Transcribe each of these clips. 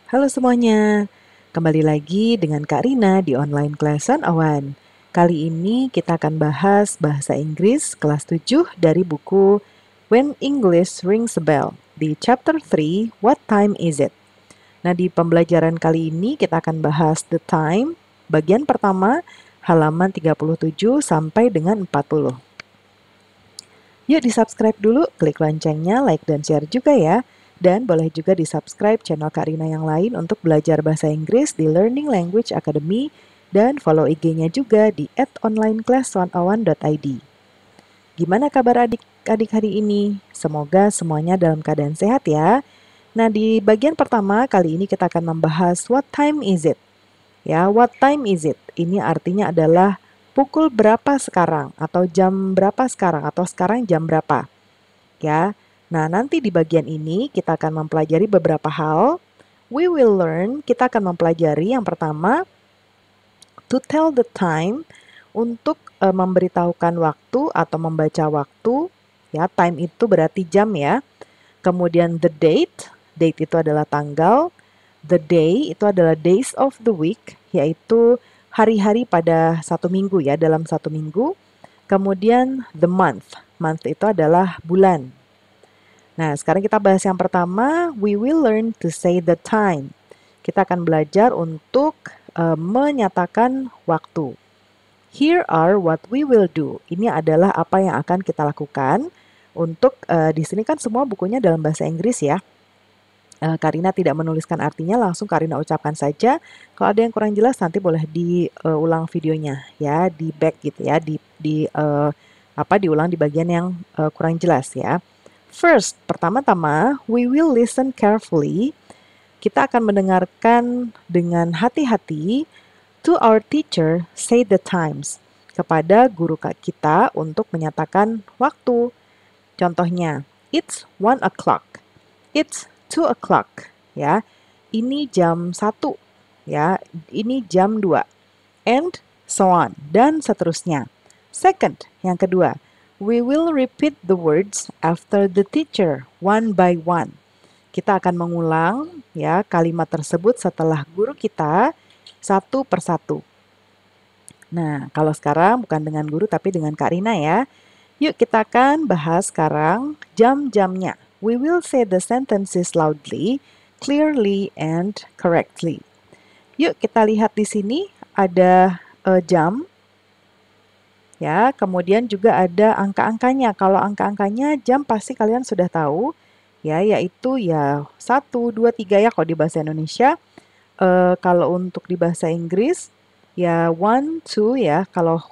Halo semuanya, kembali lagi dengan Kak Rina di online class 101. Kali ini kita akan bahas bahasa Inggris kelas 7 dari buku When English Rings a Bell di chapter 3, What Time Is It? Nah, di pembelajaran kali ini kita akan bahas the time, bagian pertama, halaman 37 sampai dengan 40. Yuk di-subscribe dulu, klik loncengnya, like dan share juga ya. Dan boleh juga di-subscribe channel Kak Rina yang lain untuk belajar bahasa Inggris di Learning Language Academy dan follow IG-nya juga di @onlineclass101.id. Gimana kabar adik-adik hari ini? Semoga semuanya dalam keadaan sehat ya. Nah, di bagian pertama kali ini kita akan membahas what time is it? Ya, what time is it? Ini artinya adalah pukul berapa sekarang atau jam berapa sekarang atau sekarang jam berapa? Ya. Nah, nanti di bagian ini kita akan mempelajari beberapa hal. We will learn, kita akan mempelajari yang pertama, to tell the time, untuk memberitahukan waktu atau membaca waktu. Ya, time itu berarti jam ya. Kemudian the date, date itu adalah tanggal. The day itu adalah days of the week, yaitu hari-hari pada satu minggu ya, dalam satu minggu. Kemudian the month, month itu adalah bulan. Nah, sekarang kita bahas yang pertama, we will learn to say the time. Kita akan belajar untuk menyatakan waktu. Here are what we will do. Ini adalah apa yang akan kita lakukan. Untuk di sini kan semua bukunya dalam bahasa Inggris ya. Karina tidak menuliskan artinya, langsung Karina ucapkan saja. Kalau ada yang kurang jelas nanti boleh diulang videonya ya, di back gitu ya, diulang di bagian yang kurang jelas ya. First, pertama-tama, we will listen carefully. Kita akan mendengarkan dengan hati-hati to our teacher say the times. Kepada guru kita untuk menyatakan waktu. Contohnya, it's 1 o'clock. It's 2 o'clock. Ya, ini jam 1. Ya, ini jam 2. And so on. Dan seterusnya. Second, yang kedua. We will repeat the words after the teacher, one by one. Kita akan mengulang ya kalimat tersebut setelah guru kita satu persatu. Nah, kalau sekarang bukan dengan guru tapi dengan Kak Rina ya. Yuk kita akan bahas sekarang jam-jamnya. We will say the sentences loudly, clearly, and correctly. Yuk kita lihat di sini ada jam. Ya, kemudian juga ada angka-angkanya. Kalau angka-angkanya jam pasti kalian sudah tahu, ya, yaitu ya 1, 2, 3 ya kalau di bahasa Indonesia. Kalau untuk di bahasa Inggris, ya 1, 2 ya. Kalau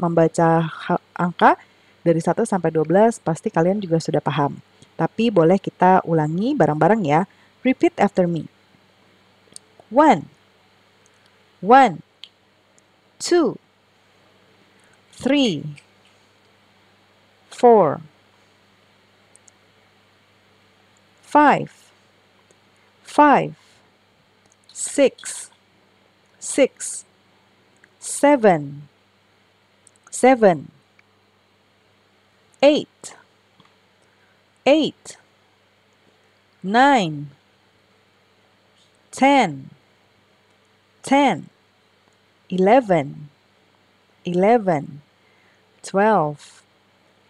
membaca angka dari 1 sampai 12 pasti kalian juga sudah paham. Tapi boleh kita ulangi bareng-bareng ya. Repeat after me. 1, 1, 2, 3, 4, 5, 5, 6, 6, 7, 7, 8, 8, 9, 10, 10, 11, 11, 12,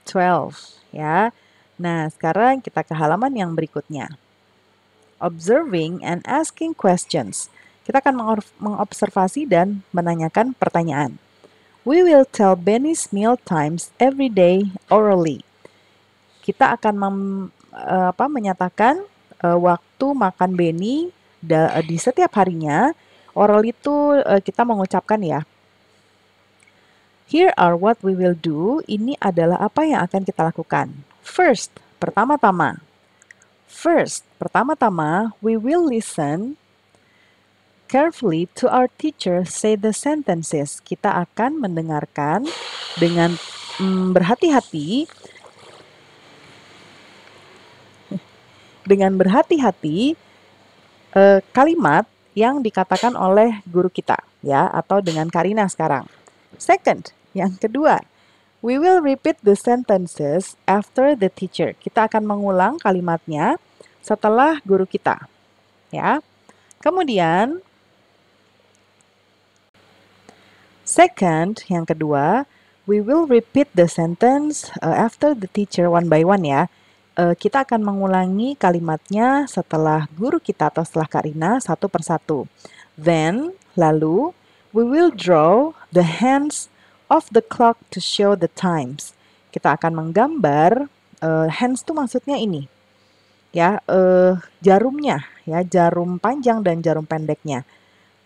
12 ya. Nah, sekarang kita ke halaman yang berikutnya. Observing and asking questions. Kita akan mengobservasi dan menanyakan pertanyaan. We will tell Benny's meal times every day orally. Kita akan menyatakan waktu makan Benny di setiap harinya. Oral itu kita mengucapkan ya. Here are what we will do. Ini adalah apa yang akan kita lakukan. First, pertama-tama. First, pertama-tama, we will listen carefully to our teacher say the sentences. Kita akan mendengarkan dengan berhati-hati. Dengan berhati-hati kalimat yang dikatakan oleh guru kita ya, atau dengan Karina sekarang. Second, yang kedua, we will repeat the sentences after the teacher. Kita akan mengulang kalimatnya setelah guru kita. Ya. Kemudian, second, yang kedua, we will repeat the sentence after the teacher one by one ya. Kita akan mengulangi kalimatnya setelah guru kita atau setelah Kak Rina satu persatu. Then, lalu, we will draw the hands of the clock to show the times. Kita akan menggambar, hands itu maksudnya ini, ya, jarumnya, ya, jarum panjang dan jarum pendeknya.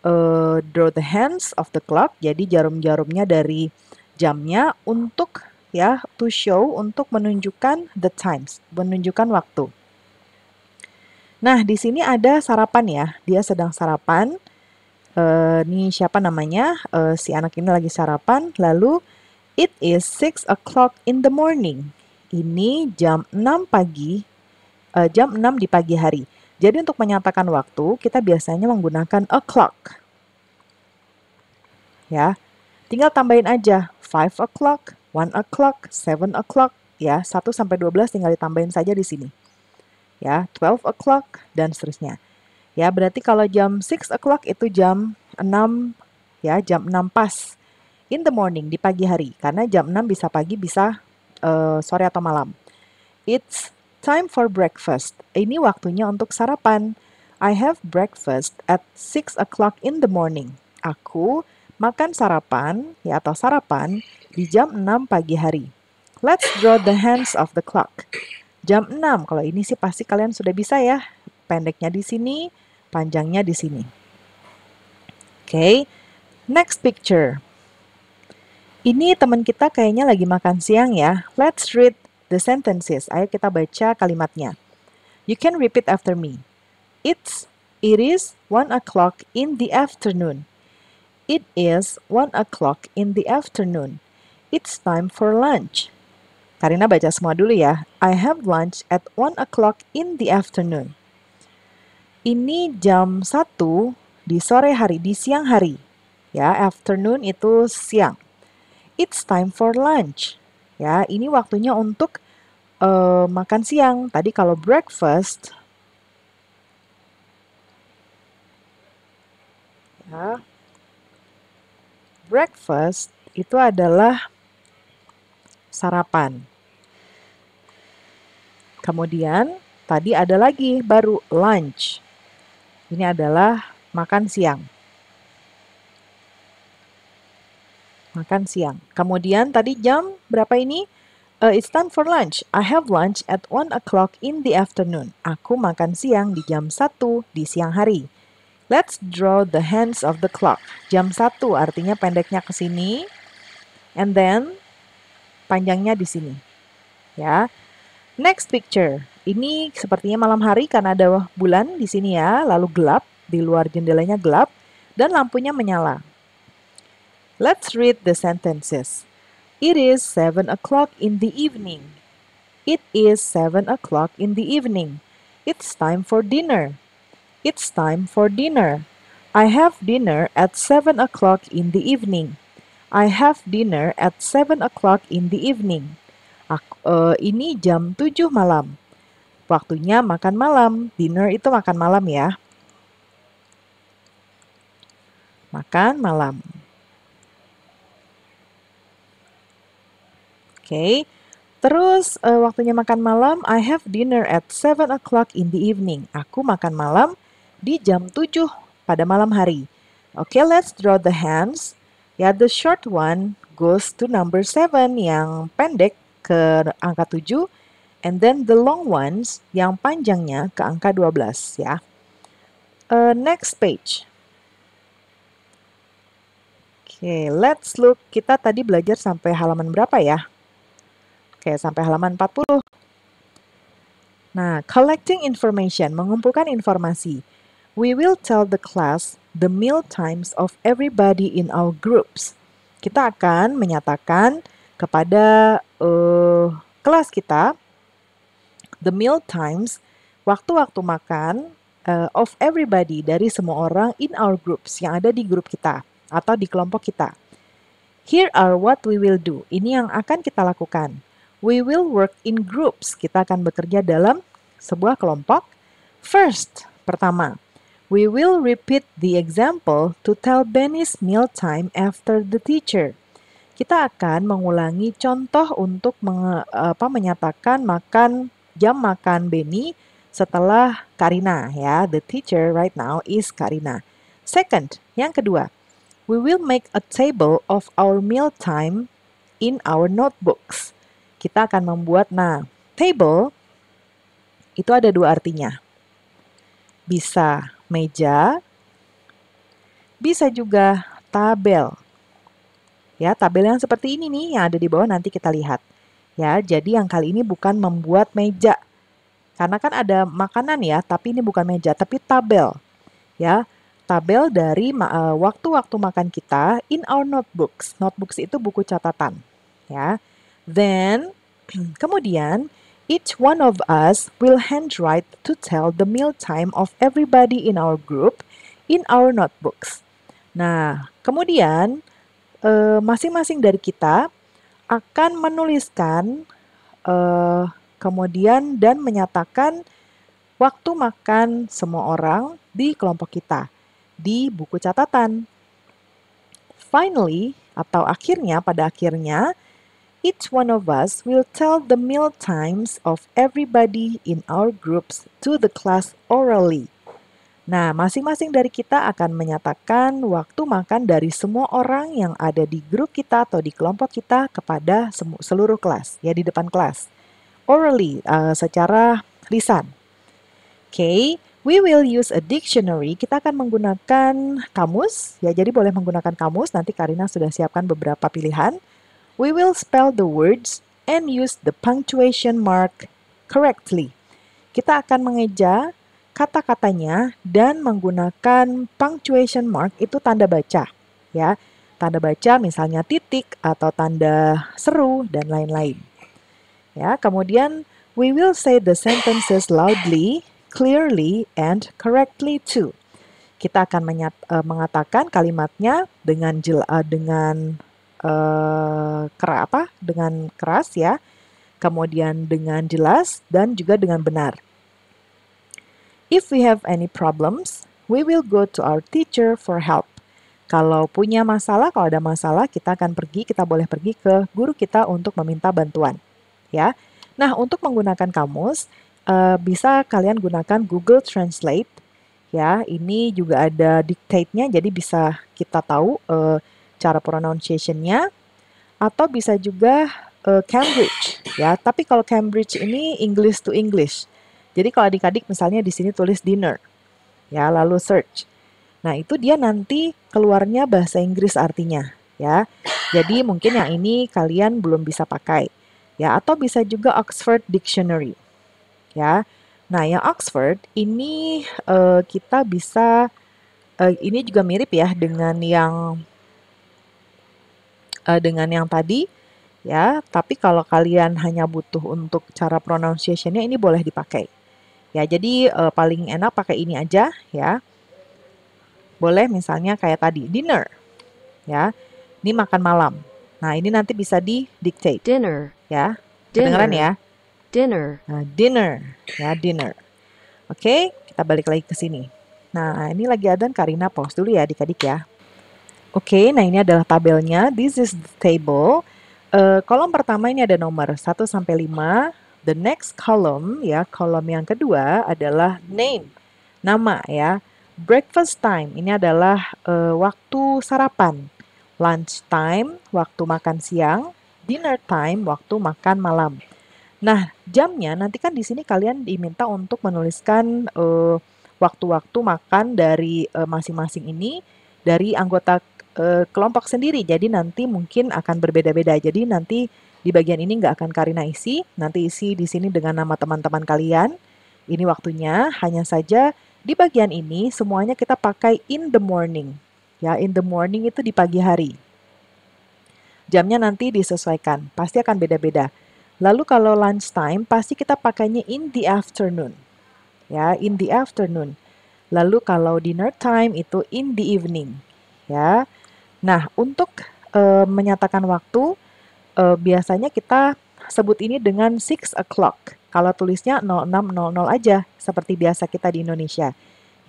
Draw the hands of the clock, jadi jarum-jarumnya dari jamnya untuk, ya, to show, untuk menunjukkan the times, menunjukkan waktu. Nah, di sini ada sarapan ya, dia sedang sarapan. Ini siapa namanya? Si anak ini lagi sarapan, lalu it is 6 o'clock in the morning. Ini jam 6 pagi, jam 6 di pagi hari. Jadi untuk menyatakan waktu, kita biasanya menggunakan o'clock. Ya, tinggal tambahin aja 5 o'clock, 1 o'clock, 7 o'clock, ya, 1 sampai 12 tinggal ditambahin saja di sini. Ya, 12 o'clock dan seterusnya. Ya, berarti kalau jam 6 o'clock itu jam 6, ya, jam 6 pas. In the morning, di pagi hari. Karena jam 6 bisa pagi, bisa sore atau malam. It's time for breakfast. Ini waktunya untuk sarapan. I have breakfast at 6 o'clock in the morning. Aku makan sarapan, ya, atau sarapan di jam 6 pagi hari. Let's draw the hands of the clock. Jam 6, kalau ini sih pasti kalian sudah bisa ya. Pendeknya di sini, panjangnya di sini. Oke, next picture. Ini teman kita kayaknya lagi makan siang ya. Let's read the sentences. Ayo kita baca kalimatnya. You can repeat after me. It is 1 o'clock in the afternoon. It is 1 o'clock in the afternoon. It's time for lunch. Karina baca semua dulu ya. I have lunch at 1 o'clock in the afternoon. Ini jam 1 di sore hari, di siang hari. Ya, afternoon itu siang. It's time for lunch. Ya, ini waktunya untuk makan siang. Tadi kalau breakfast, ya, breakfast itu adalah sarapan. Kemudian tadi ada lagi baru lunch. Ini adalah makan siang. Makan siang. Kemudian tadi jam berapa ini? It's time for lunch. I have lunch at 1 o'clock in the afternoon. Aku makan siang di jam 1 di siang hari. Let's draw the hands of the clock. Jam 1 artinya pendeknya ke sini. And then panjangnya di sini. Ya. Next picture. Ini sepertinya malam hari karena ada bulan di sini ya, lalu gelap, di luar jendelanya gelap, dan lampunya menyala. Let's read the sentences. It is 7 o'clock in the evening. It is 7 o'clock in the evening. It's time for dinner. It's time for dinner. I have dinner at 7 o'clock in the evening. I have dinner at 7 o'clock in the evening. Ini jam 7 malam. Waktunya makan malam. Dinner itu makan malam ya. Makan malam. Oke. Terus waktunya makan malam, I have dinner at 7 o'clock in the evening. Aku makan malam di jam 7 pada malam hari. Oke, let's draw the hands. Ya, the short one goes to number 7, yang pendek ke angka 7. And then the long ones, yang panjangnya ke angka 12 ya. Next page. Oke, let's look. Kita tadi belajar sampai halaman berapa ya? Oke, sampai halaman 40. Nah, collecting information, mengumpulkan informasi. We will tell the class the meal times of everybody in our groups. Kita akan menyatakan kepada kelas kita the meal times, waktu-waktu makan of everybody, dari semua orang in our groups, yang ada di grup kita atau di kelompok kita. Here are what we will do. Ini yang akan kita lakukan. We will work in groups. Kita akan bekerja dalam sebuah kelompok. First, pertama, We will repeat the example to tell Benny's meal time after the teacher. Kita akan mengulangi contoh untuk menyatakan jam makan Benny setelah Karina ya. The teacher right now is Karina. Second, yang kedua, we will make a table of our meal time in our notebooks. Kita akan membuat, table itu ada dua artinya. Bisa meja, bisa juga tabel. Ya, tabel yang seperti ini nih yang ada di bawah nanti kita lihat. Ya, jadi yang kali ini bukan membuat meja. Karena kan ada makanan ya, tapi ini bukan meja, tapi tabel. Ya, tabel dari waktu-waktu makan kita in our notebooks. Notebooks itu buku catatan. Ya. Then, kemudian each one of us will handwrite to tell the meal time of everybody in our group in our notebooks. Nah, kemudian masing-masing dari kita akan menuliskan kemudian dan menyatakan waktu makan semua orang di kelompok kita di buku catatan. Finally, atau pada akhirnya, each one of us will tell the meal times of everybody in our groups to the class orally. Nah, masing-masing dari kita akan menyatakan waktu makan dari semua orang yang ada di grup kita atau di kelompok kita kepada seluruh kelas, ya di depan kelas. Orally, secara lisan. Okay, we will use a dictionary. Kita akan menggunakan kamus, ya jadi boleh menggunakan kamus. Nanti Karina sudah siapkan beberapa pilihan. We will spell the words and use the punctuation mark correctly. Kita akan mengeja kata-katanya dan menggunakan punctuation mark itu tanda baca, ya. Tanda baca misalnya titik atau tanda seru dan lain-lain. Ya, kemudian we will say the sentences loudly, clearly, and correctly too. Kita akan mengatakan kalimatnya dengan keras ya. Kemudian dengan jelas dan juga dengan benar. If we have any problems, we will go to our teacher for help. Kalau ada masalah, kita boleh pergi ke guru kita untuk meminta bantuan. Ya. Nah, untuk menggunakan kamus, bisa kalian gunakan Google Translate. Ya, ini juga ada dictate-nya, jadi bisa kita tahu cara pronunciation-nya. Atau bisa juga Cambridge. Ya, tapi kalau Cambridge ini English to English. Jadi kalau adik-adik misalnya di sini tulis dinner, ya lalu search. Nah itu dia nanti keluarnya bahasa Inggris artinya, ya. Jadi mungkin yang ini kalian belum bisa pakai, ya. Atau bisa juga Oxford Dictionary, ya. Nah yang Oxford ini kita bisa, ini juga mirip ya dengan yang tadi, ya. Tapi kalau kalian hanya butuh untuk cara pronunciation-nya ini boleh dipakai. Ya, jadi paling enak pakai ini aja ya. Boleh misalnya kayak tadi, dinner. Ya. Ini makan malam. Nah, ini nanti bisa di-dictate. Dinner. Ya. Kedengeran ya? Dinner. Nah, dinner. Ya, dinner. Oke, kita balik lagi ke sini. Nah, ini lagi adzan, Karina pause dulu ya adik-adik ya. Oke, nah ini adalah tabelnya. This is the table. Kolom pertama ini ada nomor 1 sampai 5. The next column, ya, kolom yang kedua adalah name, nama ya. Breakfast time, ini adalah waktu sarapan. Lunch time, waktu makan siang. Dinner time, waktu makan malam. Nah, jamnya nanti kan di sini kalian diminta untuk menuliskan waktu-waktu makan dari masing-masing ini dari anggota kelompok sendiri. Jadi nanti mungkin akan berbeda-beda. Jadi nanti di bagian ini nggak akan Karina isi, nanti isi di sini dengan nama teman-teman kalian. Ini waktunya, hanya saja di bagian ini semuanya kita pakai in the morning. Ya, in the morning itu di pagi hari. Jamnya nanti disesuaikan, pasti akan beda-beda. Lalu kalau lunch time, pasti kita pakainya in the afternoon. Ya, in the afternoon. Lalu kalau dinner time itu in the evening. Ya. Nah, untuk menyatakan waktu, biasanya kita sebut ini dengan 6 o'clock. Kalau tulisnya 06.00 aja, seperti biasa kita di Indonesia.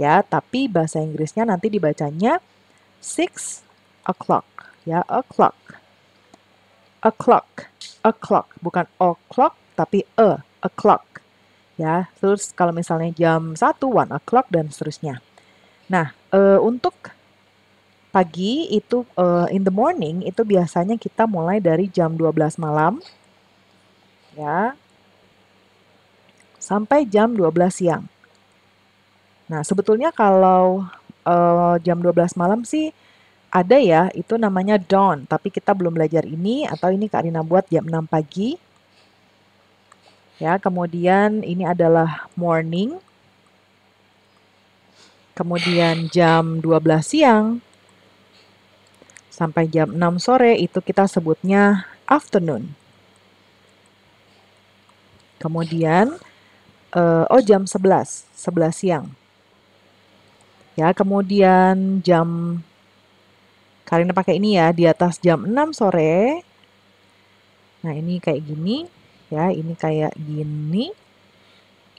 Ya, tapi bahasa Inggrisnya nanti dibacanya 6 o'clock. Ya, o'clock. O'clock. O'clock. Bukan o'clock, tapi o'clock. Ya, terus kalau misalnya jam 1, 1 o'clock, dan seterusnya. Nah, untuk pagi itu in the morning itu biasanya kita mulai dari jam 12 malam ya sampai jam 12 siang. Nah, sebetulnya kalau jam 12 malam sih ada ya, itu namanya dawn, tapi kita belum belajar ini atau ini Kak Rina buat jam 6 pagi. Ya, kemudian ini adalah morning. Kemudian jam 12 siang sampai jam 6 sore itu kita sebutnya afternoon. Kemudian jam 11 siang. Ya, kemudian jam Karina pakai ini ya, di atas jam 6 sore. Nah, ini kayak gini ya, ini kayak gini.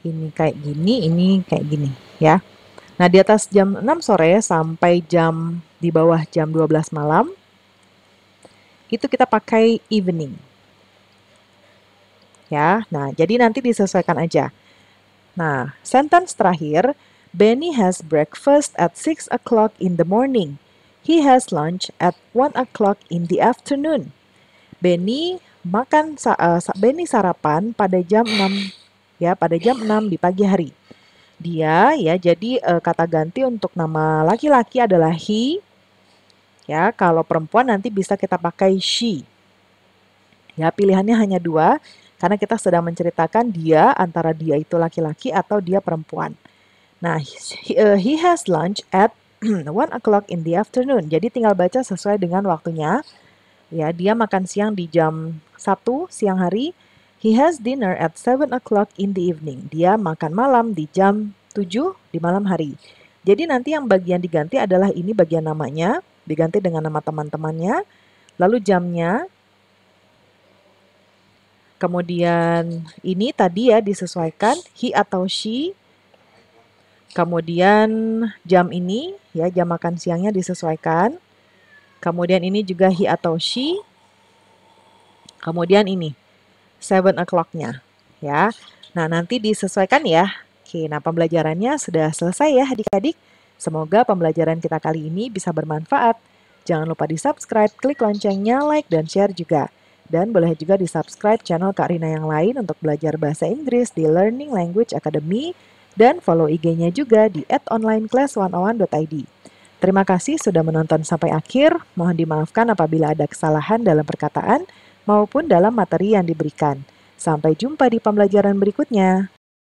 Ini kayak gini, ini kayak gini ya. Nah, di atas jam 6 sore sampai jam di bawah jam 12 malam itu kita pakai evening. Ya. Nah, jadi nanti disesuaikan aja. Nah, sentence terakhir, Benny has breakfast at 6 o'clock in the morning. He has lunch at 1 o'clock in the afternoon. Benny Benny sarapan pada jam 6 ya, pada jam 6 di pagi hari. Dia ya, jadi kata ganti untuk nama laki-laki adalah he. Ya, kalau perempuan nanti bisa kita pakai she. Ya, pilihannya hanya 2 karena kita sedang menceritakan dia antara dia itu laki-laki atau dia perempuan. Nah, he has lunch at 1 o'clock in the afternoon. Jadi tinggal baca sesuai dengan waktunya. Ya, dia makan siang di jam 1 siang hari. He has dinner at 7 o'clock in the evening. Dia makan malam di jam 7 di malam hari. Jadi nanti yang bagian diganti adalah ini bagian namanya, diganti dengan nama teman-temannya, lalu jamnya. Kemudian ini tadi ya disesuaikan, he atau she. Kemudian jam ini, ya jam makan siangnya disesuaikan. Kemudian ini juga he atau she. Kemudian ini, 7 o'clock-nya. Ya. Nah, nanti disesuaikan ya. Oke, nah pembelajarannya sudah selesai ya adik-adik. Semoga pembelajaran kita kali ini bisa bermanfaat. Jangan lupa di-subscribe, klik loncengnya, like, dan share juga. Dan boleh juga di-subscribe channel Kak Rina yang lain untuk belajar bahasa Inggris di Learning Language Academy dan follow IG-nya juga di @onlineclass101.id. Terima kasih sudah menonton sampai akhir. Mohon dimaafkan apabila ada kesalahan dalam perkataan maupun dalam materi yang diberikan. Sampai jumpa di pembelajaran berikutnya.